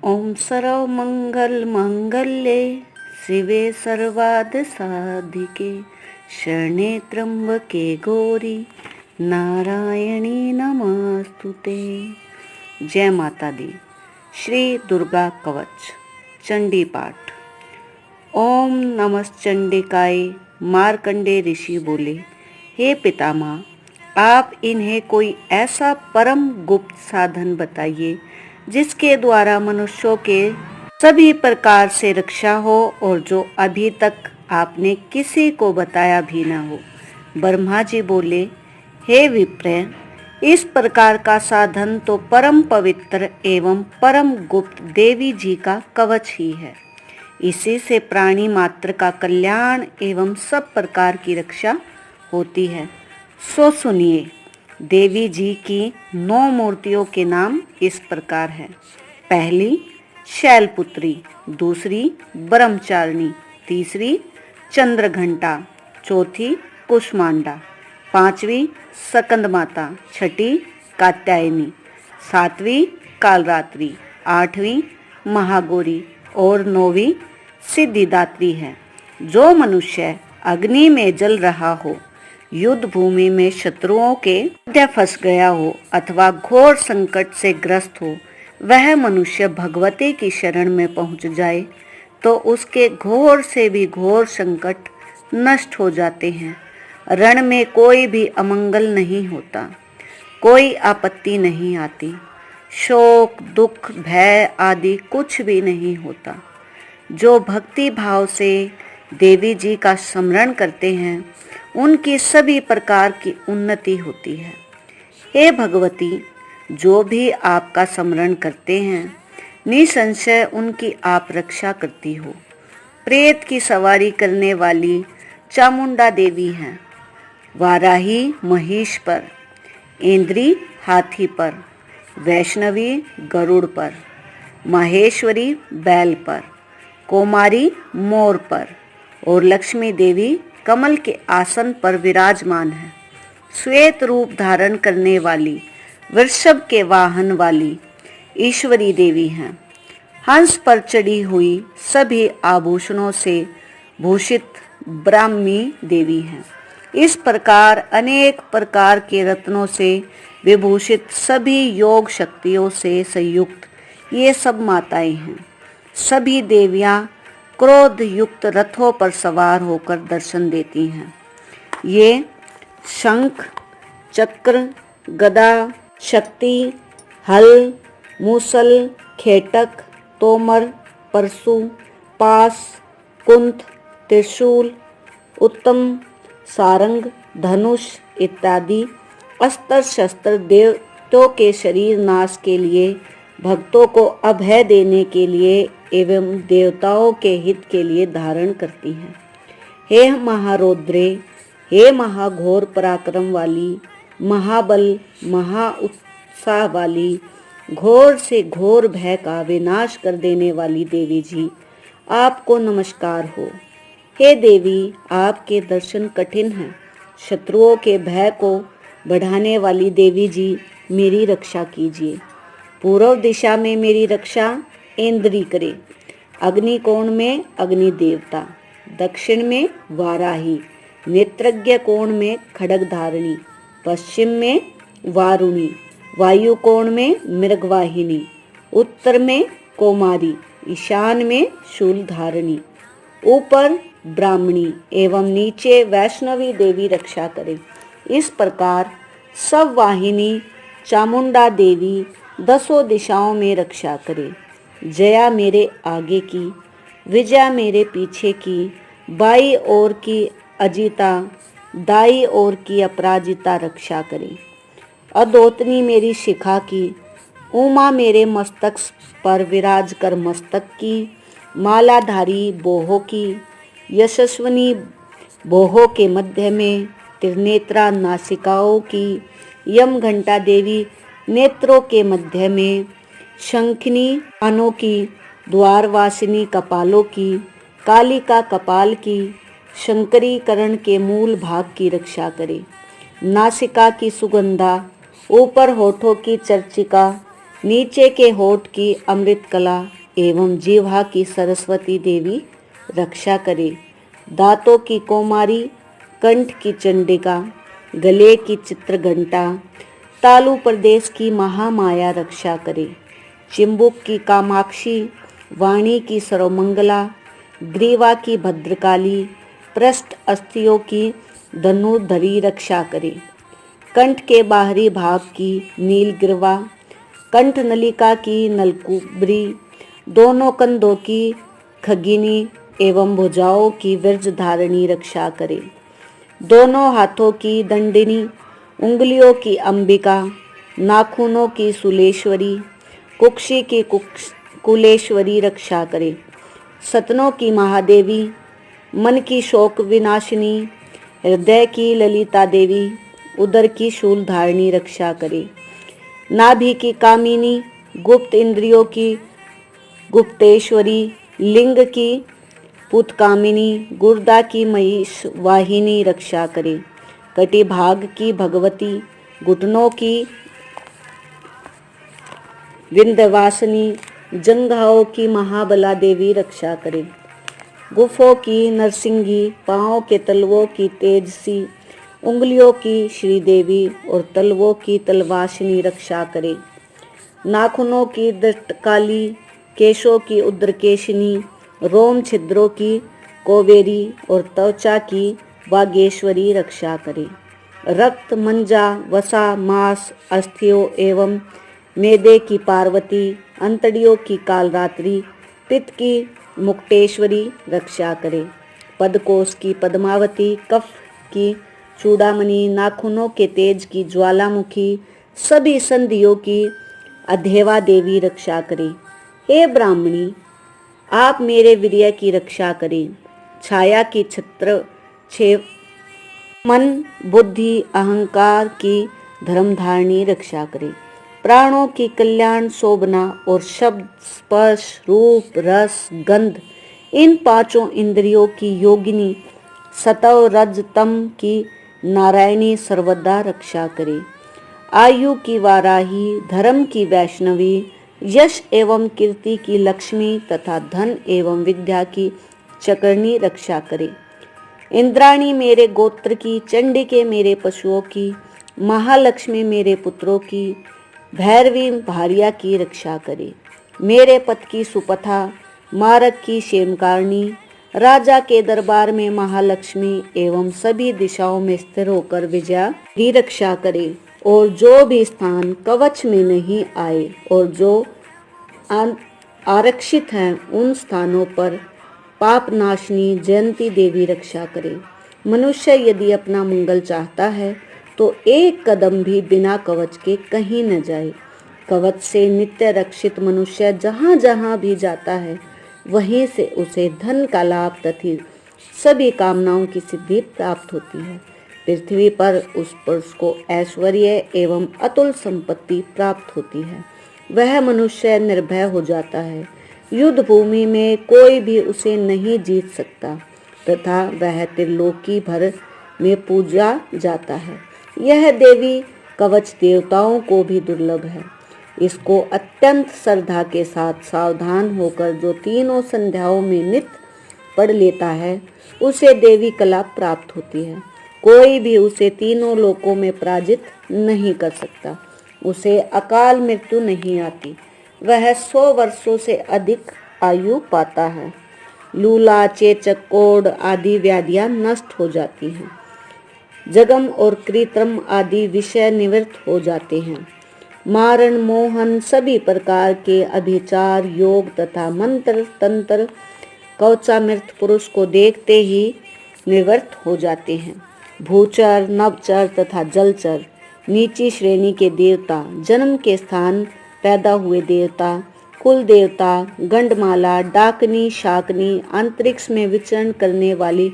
ओम सर्व मंगल मांगल्ये शिवे सर्वार्थ साधिके शरणे त्र्यंबके गौरी नारायणी नमस्तुते। जय माता दी। श्री दुर्गा कवच चंडी पाठ। ओम नमश्चंडिकाय। मार्कंडे ऋषि बोले, हे पितामह, आप इन्हें कोई ऐसा परम गुप्त साधन बताइए जिसके द्वारा मनुष्यों के सभी प्रकार से रक्षा हो और जो अभी तक आपने किसी को बताया भी न हो। ब्रह्मा जी बोले, हे विप्र, इस प्रकार का साधन तो परम पवित्र एवं परम गुप्त देवी जी का कवच ही है। इसी से प्राणी मात्र का कल्याण एवं सब प्रकार की रक्षा होती है। सो सुनिए, देवी जी की 9 मूर्तियों के नाम इस प्रकार हैं। पहली शैलपुत्री, दूसरी ब्रह्मचारिणी, तीसरी चंद्रघंटा, चौथी कुष्मांडा, पांचवी स्कंद माता, छठी कात्यायनी, सातवीं कालरात्रि, आठवीं महागौरी और 9वीं सिद्धिदात्री है। जो मनुष्य अग्नि में जल रहा हो, युद्ध भूमि में शत्रुओं के मध्य फंस गया हो अथवा घोर संकट से ग्रस्त हो, वह मनुष्य भगवती की शरण में पहुंच जाए तो उसके घोर से भी घोर संकट नष्ट हो जाते हैं। रण में कोई भी अमंगल नहीं होता, कोई आपत्ति नहीं आती, शोक दुख भय आदि कुछ भी नहीं होता। जो भक्ति भाव से देवी जी का स्मरण करते हैं, उनकी सभी प्रकार की उन्नति होती है। हे भगवती, जो भी आपका स्मरण करते हैं, निसंशय उनकी आप रक्षा करती हो। प्रेत की सवारी करने वाली चामुंडा देवी हैं। वाराही महिष पर, इंद्री हाथी पर, वैष्णवी गरुड़ पर, माहेश्वरी बैल पर, कुमारी मोर पर और लक्ष्मी देवी कमल के आसन पर विराजमान है। श्वेत रूप धारण करने वाली, वृषभ के वाहन वाली ईश्वरी देवी हैं। हंस पर चढ़ी हुई, सभी आभूषणों से भूषित ब्राह्मी देवी हैं। इस प्रकार अनेक प्रकार के रत्नों से विभूषित, सभी योग शक्तियों से संयुक्त ये सब माताएं हैं। सभी देवियां क्रोध युक्त रथों पर सवार होकर दर्शन देती हैं। ये शंख चक्र गदा शक्ति हल मूसल खेटक तोमर परशु पास कुंत त्रिशूल उत्तम सारंग धनुष इत्यादि अस्त्र शस्त्र देवताओं के शरीर नाश के लिए, भक्तों को अभय देने के लिए एवं देवताओं के हित के लिए धारण करती हैं। हे महारौद्रे, हे महाघोर पराक्रम वाली, महाबल महा उत्साह वाली, घोर से घोर भय का विनाश कर देने वाली देवी जी, आपको नमस्कार हो। हे देवी, आपके दर्शन कठिन हैं। शत्रुओं के भय को बढ़ाने वाली देवी जी, मेरी रक्षा कीजिए। पूर्व दिशा में मेरी रक्षा इंद्री करे, अग्नि कोण में अग्नि देवता, दक्षिण में वाराही, नेत्रज्ञ कोण में खड्ग धारिणी, पश्चिम में वारुणी, वायु कोण में मृगवाहिनी, उत्तर में कौमारी, ईशान में शूल धारिणी, ऊपर ब्राह्मणी एवं नीचे वैष्णवी देवी रक्षा करे। इस प्रकार सब वाहिनी चामुंडा देवी 10 दिशाओं में रक्षा करे। जया मेरे आगे की, विजया मेरे पीछे की, बाई ओर की अजिता, दाई ओर की अपराजिता रक्षा करे। अदोतनी मेरी शिखा की, उमा मेरे मस्तक पर विराज कर मस्तक की, मालाधारी बोहो की, यशस्वनी बोहो के मध्य में, त्रिनेत्रा नासिकाओं की, यम घंटा देवी नेत्रों के मध्य में, शंखिनी कानों की, द्वारवासिनी कपालों की, कालिका कपाल की, शंकरी करण के मूल भाग की रक्षा करे। नासिका की सुगंधा, ऊपर होठों की चर्चिका, नीचे के होठ की अमृत कला एवं जीवा की सरस्वती देवी रक्षा करे। दांतों की कौमारी, कंठ की चंडिका, गले की चित्रघंटा, तालु प्रदेश की महामाया रक्षा करे। चिंबुक की कामाक्षी, वाणी की सर्वमंगला, ग्रीवा की भद्रकाली, पृष्ठ अस्थियों की धनुर्धरी रक्षा करे। कंठ के बाहरी भाग की नीलग्रीवा, कंठ नलिका की नलकुबरी, दोनों कंधों की खगिनी एवं भुजाओं की विरजधारिणी रक्षा करे। दोनों हाथों की दंडिनी, उंगलियों की अंबिका, नाखूनों की सुलेश्वरी, कुक्षी की कुलेश्वरी रक्षा करे। सतनों की महादेवी, मन की शोक विनाशिनी, हृदय की ललिता देवी, उदर की शूलधारिणी रक्षा करे। नाभि की कामिनी, गुप्त इंद्रियों की गुप्तेश्वरी, लिंग की पुतकामिनी, गुर्दा की महिष वाहिनी रक्षा करे। कटी भाग की भगवती, घुटनों की विंध्यवासिनी, जंघाओं की महाबला देवी रक्षा करे। गुफों की नरसिंगी, पांवों के तलवों की तेजसी, उंगलियों की श्रीदेवी और तलवों की तलवासिनी रक्षा करे। नाखूनों की दष्टकाली, केशों की उद्रकेशिनी, रोम छिद्रों की कोवेरी और त्वचा की वागेश्वरी रक्षा करे। रक्त, मंजा, वसा, मांस, अस्थियों एवं मेदे की पार्वती, अंतड़ियों की कालरात्रि, पित्त की मुक्तेश्वरी रक्षा करे। पदकोश की पद्मावती, कफ की चूड़ामणि, नाखूनों के तेज की ज्वालामुखी, सभी संधियों की अधेवा देवी रक्षा करे। हे ब्राह्मणी, आप मेरे वीर्य की रक्षा करें। छाया की छत्र छे मन, बुद्धि, अहंकार की धर्मधारिणी रक्षा करे। प्राणों की कल्याण शोभना और शब्द, स्पर्श, रूप, रस, गंध, इन पांचों इंद्रियों की योगिनी, सतव रज तम की नारायणी सर्वदा रक्षा करे। आयु की वाराही, धर्म की वैष्णवी, यश एवं कीर्ति की लक्ष्मी तथा धन एवं विद्या की चक्रनी रक्षा करे। इंद्राणी मेरे गोत्र की, चंडिके मेरे पशुओं की, महालक्ष्मी मेरे पुत्रों की, भैरवी भारिया की रक्षा करे। मेरे पथ की सुपथा, मारक की क्षेमकारिणी, राजा के दरबार में महालक्ष्मी एवं सभी दिशाओं में स्थिर होकर विजया की रक्षा करे। और जो भी स्थान कवच में नहीं आए और जो आरक्षित हैं उन स्थानों पर पापनाशिनी जयंती देवी रक्षा करे। मनुष्य यदि अपना मंगल चाहता है तो एक कदम भी बिना कवच के कहीं न जाए। कवच से नित्य रक्षित मनुष्य जहाँ जहाँ भी जाता है वहीं से उसे धन का लाभ तथा सभी कामनाओं की सिद्धि प्राप्त होती है। पृथ्वी पर उस पुरुष को ऐश्वर्य एवं अतुल संपत्ति प्राप्त होती है। वह मनुष्य निर्भय हो जाता है। युद्ध भूमि में कोई भी उसे नहीं जीत सकता तथा वह त्रिलोकी भर में पूजा जाता है। यह देवी कवच देवताओं को भी दुर्लभ है। इसको अत्यंत श्रद्धा के साथ सावधान होकर जो तीनों संध्याओं में नित्य पढ़ लेता है उसे देवी कला प्राप्त होती है। कोई भी उसे तीनों लोकों में पराजित नहीं कर सकता। उसे अकाल मृत्यु नहीं आती। वह 100 वर्षों से अधिक आयु पाता है। लूला, चेचक, कोढ़ आदि व्याधियां नष्ट हो जाती हैं। जगम और कृत्रिम आदि विषय निवृत्त हो जाते हैं। मारण, मोहन, सभी प्रकार के अभिचार, योग तथा मंत्र तंत्र कवचामृत पुरुष को देखते ही निवृत्त हो जाते हैं। भूचर, नवचर तथा जलचर, नीची श्रेणी के देवता, जन्म के स्थान पैदा हुए देवता, कुल देवता, गंडमाला, डाकनी, शाकनी, अंतरिक्ष में विचरण करने वाली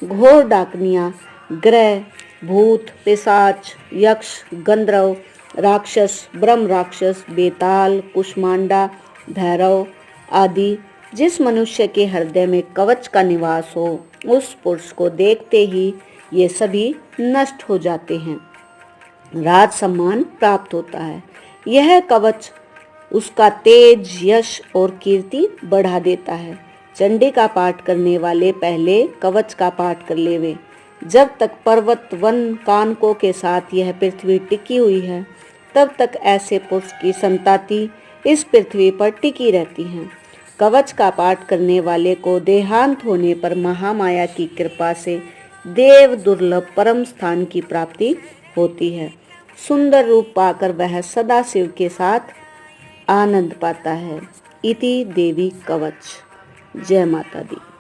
घोर डाकनियां, ग्रह, भूत, पिशाच, यक्ष, गंधर्व, राक्षस, ब्रह्म राक्षस, बेताल, कुष्मांडा, भैरव आदि जिस मनुष्य के हृदय में कवच का निवास हो उस पुरुष को देखते ही ये सभी नष्ट हो जाते हैं। राज सम्मान प्राप्त होता है। यह कवच उसका तेज, यश और कीर्ति बढ़ा देता है। चंडी का पाठ करने वाले पहले कवच का पाठ कर लेवे। जब तक पर्वत, वन, कानकों के साथ यह पृथ्वी टिकी हुई है, तब तक ऐसे पुरुष की संतति इस पृथ्वी पर टिकी रहती है। कवच का पाठ करने वाले को देहांत होने पर महामाया की कृपा से देव दुर्लभ परम स्थान की प्राप्ति होती है। सुंदर रूप पाकर वह सदा शिव के साथ आनंद पाता है। इति देवी कवच। जय माता दी।